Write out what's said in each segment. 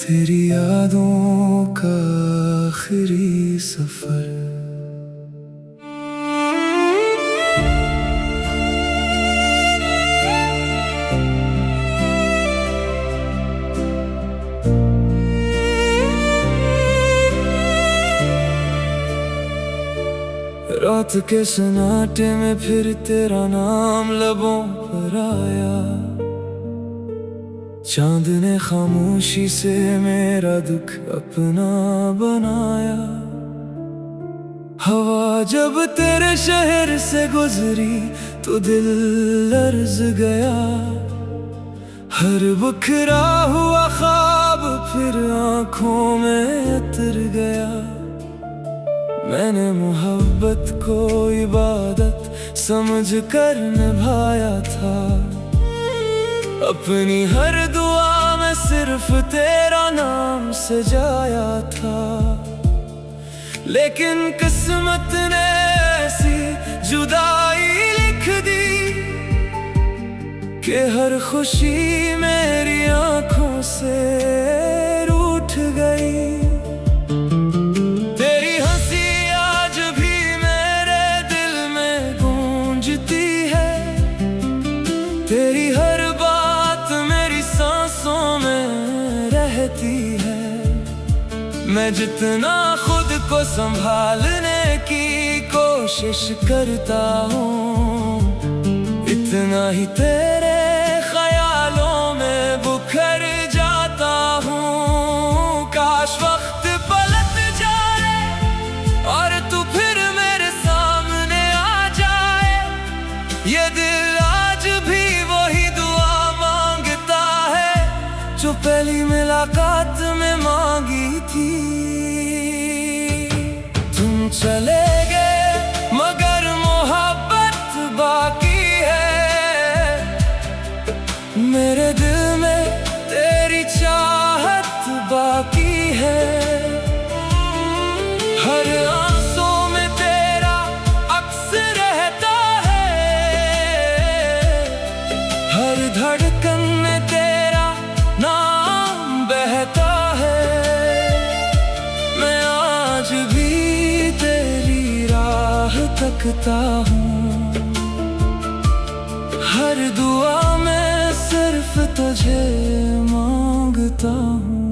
तेरी यादों का आखिरी सफर। रात के सन्नाटे में फिर तेरा नाम लबों पर आया। चांद ने खामोशी से मेरा दुख अपना बनाया। हवा जब तेरे शहर से गुजरी तो दिल लर्ज गया। हर बिखरा हुआ ख्वाब फिर आंखों में उतर गया। मैंने मोहब्बत को इबादत समझ कर निभाया था। अपनी हर दुआ में सिर्फ तेरा नाम सजाया था। लेकिन किस्मत ने ऐसी जुदाई लिख दी कि हर खुशी मेरी आंखों से रूठ गई। तेरी हंसी आज भी मेरे दिल में गूंजती है। तेरी हर मैं जितना खुद को संभालने की कोशिश करता हूँ, इतना ही तेरे ख्यालों में बिखर जाता हूँ। काश वक्त पलट जाए और तू फिर मेरे सामने आ जाए। ये दिल आज भी वही दुआ मांगता है जो पहली मुलाकात में मांगी थी। तुम चले गए मगर मोहब्बत बाकी है। मेरे दिल में तेरी चाहत बाकी है। हर आंसू में तेरा अक्स रहता है। हर धड़कन में तेरा नाम बहता है। मैं आज भी तेरी राह तकता हूँ। हर दुआ में सिर्फ तुझे मांगता हूँ।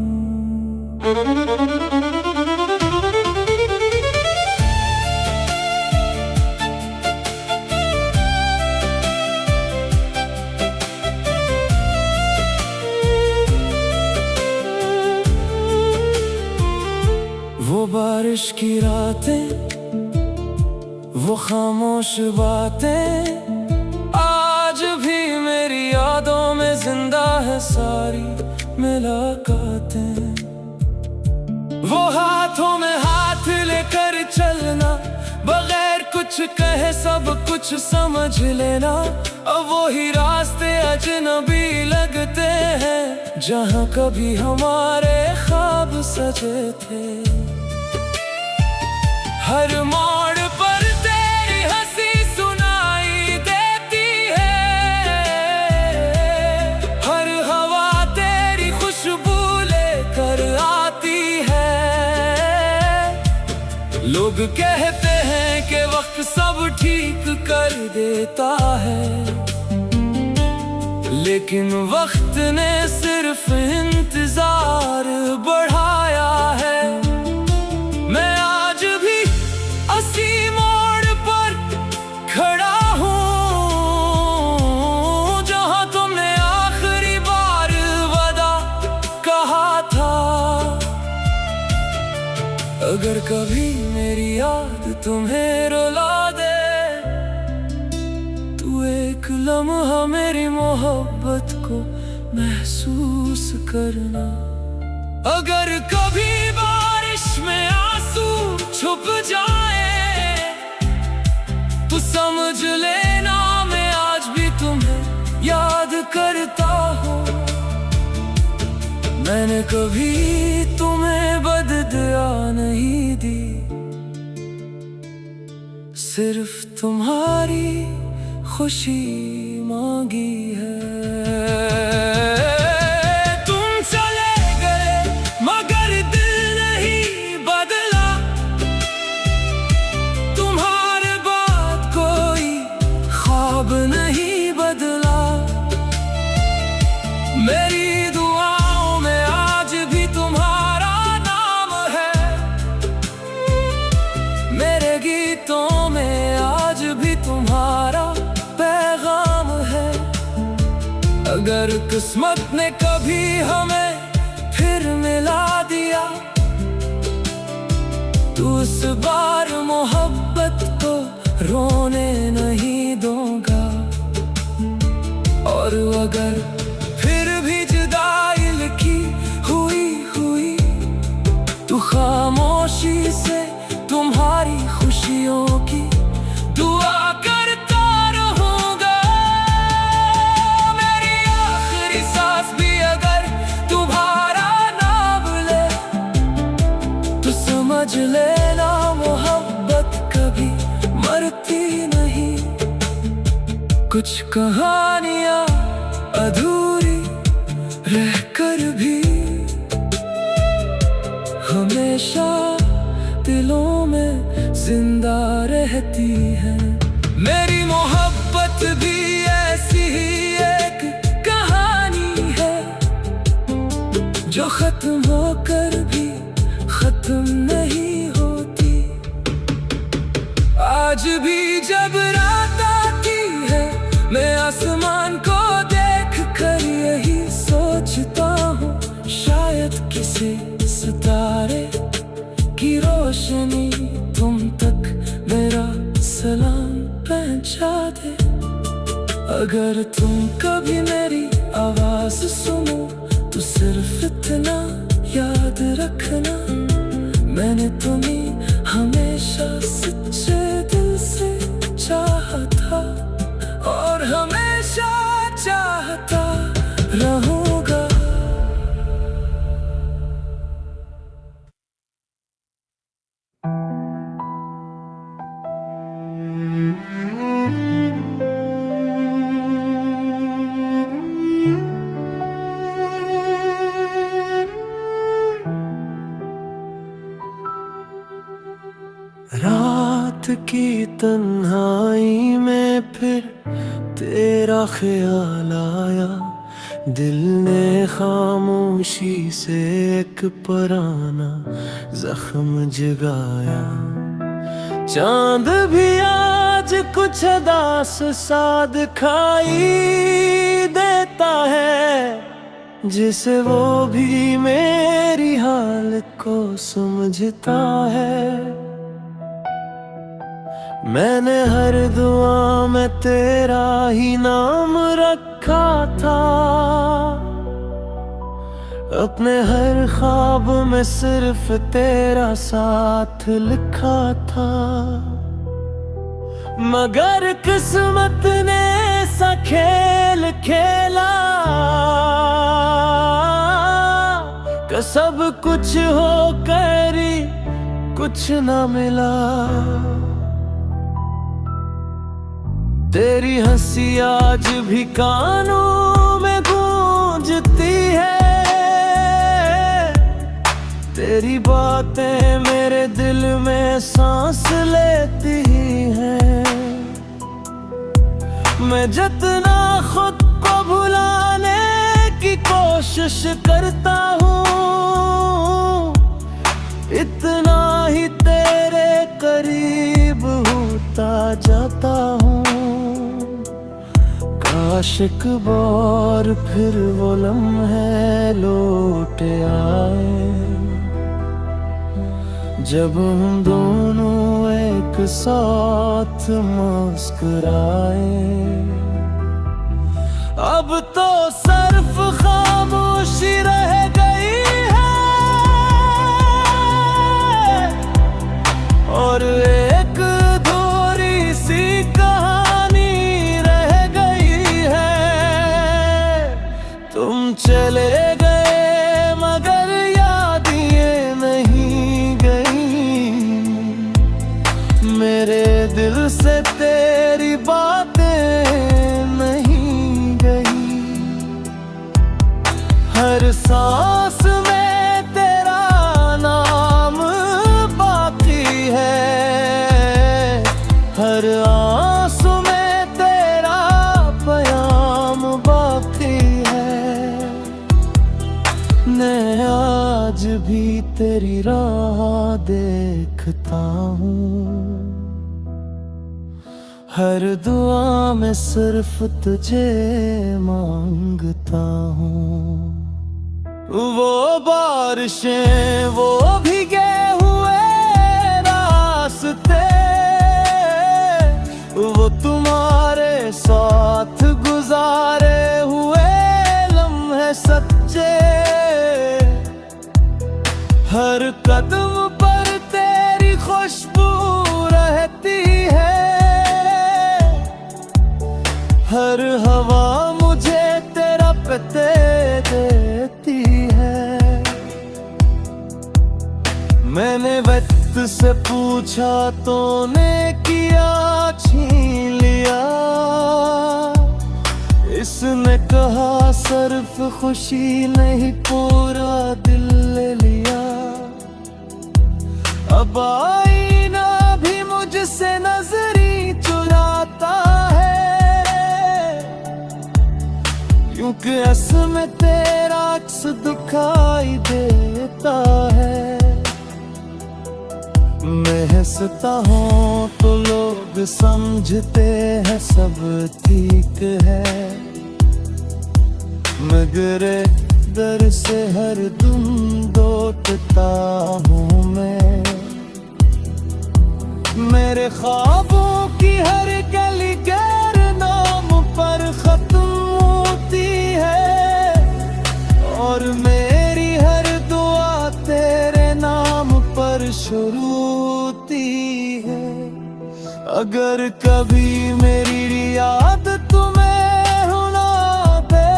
वो बारिश की रातें, वो खामोश बातें आज भी मेरी यादों में जिंदा है। सारी मुलाकातें, वो हाथों में हाथ लेकर चलना, बगैर कुछ कहे सब कुछ समझ लेना। अब वो ही रास्ते अजनबी लगते हैं जहाँ कभी हमारे ख्वाब सजे थे। हर मोड़ पर तेरी हंसी सुनाई देती है। हर हवा तेरी खुशबू लेकर आती है। लोग कहते हैं कि वक्त सब ठीक कर देता है, लेकिन वक्त ने सिर्फ इंतजार बढ़ाया है। मैं आज भी उसी मोड़ पर खड़ा हूँ जहाँ तुमने आखिरी बार वादा कहा था। अगर कभी मेरी याद तुम्हें रुला दे, तू एक लम्हा मेरी मोहब्बत को महसूस करना। अगर कभी बारिश में आंसू छुप जाए तो समझ लेना मैं आज भी तुम्हें याद करता हूँ। मैंने कभी तुम्हें बददुआ नहीं दी, सिर्फ तुम्हारी खुशी मांगी है। तुम चले गए अगर किस्मत ने कभी हमें फिर मिला दिया तो इस बार मोहब्बत को रोने नहीं दूंगा। और अगर फिर भी जुदाई लिखी हुई तो खामोशी से तुम्हारी खुशियों की दुआ करता रहूंगा। मेरी आखिरी सांस भी अगर तुम्हारा नाम ले तो समझ लेना मोहब्बत कभी मरती नहीं। कुछ कहानियां अधूरी रहकर भी हमेशा दिलों में जिंदा रहती है। मेरी मोहब्बत भी ऐसी ही एक कहानी है जो खत्म होकर भी खत्म नहीं होती। आज भी जब रात आती है मैं आसमान को देख कर यही सोचता हूँ, शायद किसी सितारे की रोशनी तुम तक मेरा सलाम पहुंचा दे। अगर तुम कभी मेरी आवाज सुनो तो सिर्फ इतना याद रखना, मैंने तुम्हें हमेशा सच्चे दिल से चाहा था और हमेशा चाहता रहूंगा। रात की तन्हाई में फिर तेरा ख्याल आया, दिल ने खामोशी से एक पुराना जख्म जगाया। चांद भी आज कुछ उदास सा दिखाई देता है, जिसे वो भी मेरी हालत को समझता है। मैंने हर दुआ में तेरा ही नाम रखा था, अपने हर ख्वाब में सिर्फ तेरा साथ लिखा था। मगर किस्मत ने ऐसा खेल खेला कि सब कुछ होकर ही कुछ न मिला। तेरी हंसी आज भी कानों में गूंजती है, तेरी बातें मेरे दिल में सांस लेती हैं। मैं जितना खुद को भुलाने की कोशिश करता हूँ, इतना ही तेरे करीब होता जाता हूँ। काश एक बार फिर वो लम्हे लौट आए, जब हम दोनों एक साथ मुस्कुराए। अब तो सिर्फ खामोशी रह गई है और एक अधूरी सी कहानी रह गई है। तुम चले गए मगर याद ये नहीं गई, मेरे दिल से तेरी बातें नहीं गई। हर सांस में तेरा नाम बाकी है, हर आंसू में तेरा प्याम बाकी है। मैं आज भी तेरी राह देखता हूँ, हर दुआ में सिर्फ तुझे मांगता हूँ। वो बारिशें, वो भीगे हुए रास्ते, वो तुम्हारे साथ गुजारे हुए लम्हे सच्चे। हर कदम पर तेरी खुशबू रहती है, हर हवा मुझे तेरा पते देती है। मैंने वक्त से पूछा तो ने किया छीन लिया, इसने कहा सिर्फ खुशी नहीं पूरा दिल ले लिया। अब आईना भी मुझसे नजरी चुराता है, क्योंकि में तेरा अक्स दिखाई देता है। मैं हंसता हूँ तो लोग समझते हैं सब ठीक है, मगर दर से हर दम लौटता हूँ मैं। मेरे ख्वाबों की हर गली गैर नाम पर खत्म होती है, और मेरी हर दुआ तेरे नाम पर शुरू होती है। अगर कभी मेरी याद तुम्हें रुला दे,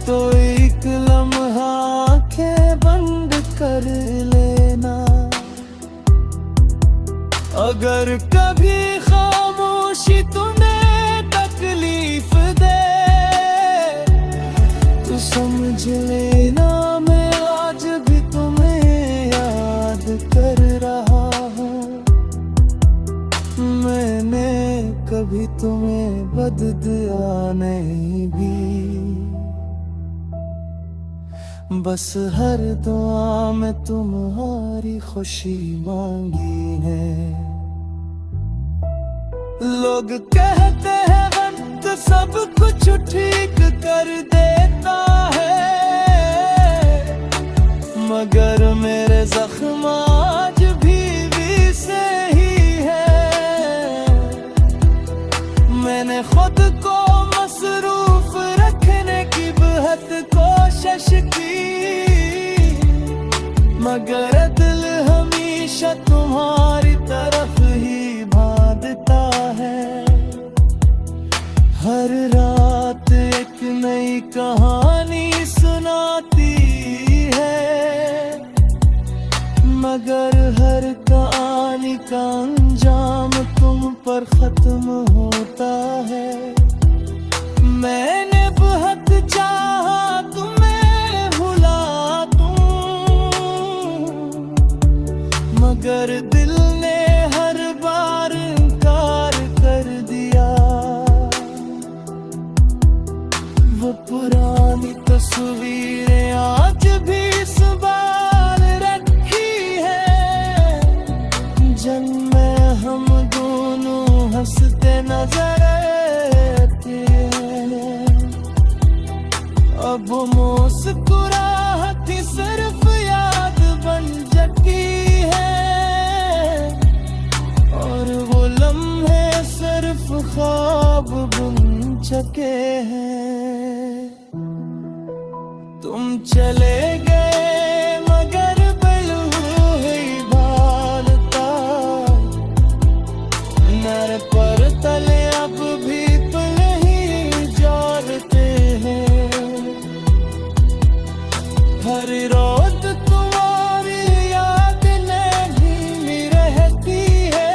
तो एक लम्हा आंखें बंद कर लेना। अगर कभी खामोशी तुम्हें तकलीफ दे, तो समझ लेना मैं आज भी तुम्हें याद कर रहा हूँ। मैंने कभी तुम्हें बददिया नहीं भी, बस हर दुआ में तुम्हारी खुशी मांगी है। लोग कहते हैं वक्त सब कुछ ठीक कर देता है, मगर मेरे जख्म आज भी से ही है। मैंने खुद को मसरूफ रखने की बहुत कोशिश की, मगर दिल हमेशा तुम्हारी तरफ ही भागता है। हर रात एक नई कहानी सुनाती है, मगर हर कहानी का अंजाम तुम पर खत्म होता है। मैंने बहुत चाहा तुम्हें भुला दूं, मगर दिल ने हर बार इनकार कर दिया। वो पुरानी तस्वीरें आज भी संभाल रखी है, जिनमें हम दोनों हंसते नजर आते हैं। अब मुस्कुराहट ही सिर्फ याद बन जाती है, और वो लम्हे सिर्फ ख्वाब बन चुके हैं। तुम चले गए मगर बलू ही भालता, नर पर तले अब भी तुल ही जालते हैं। हर रोज तुम्हारी याद नहीं रहती है,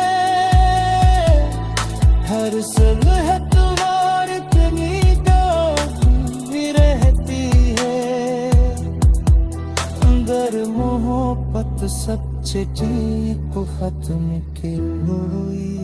हर सुबह तुम्हारी भी रहती है। अंदर मोहब्बत सब चिट्ठी को खत्म की हुई।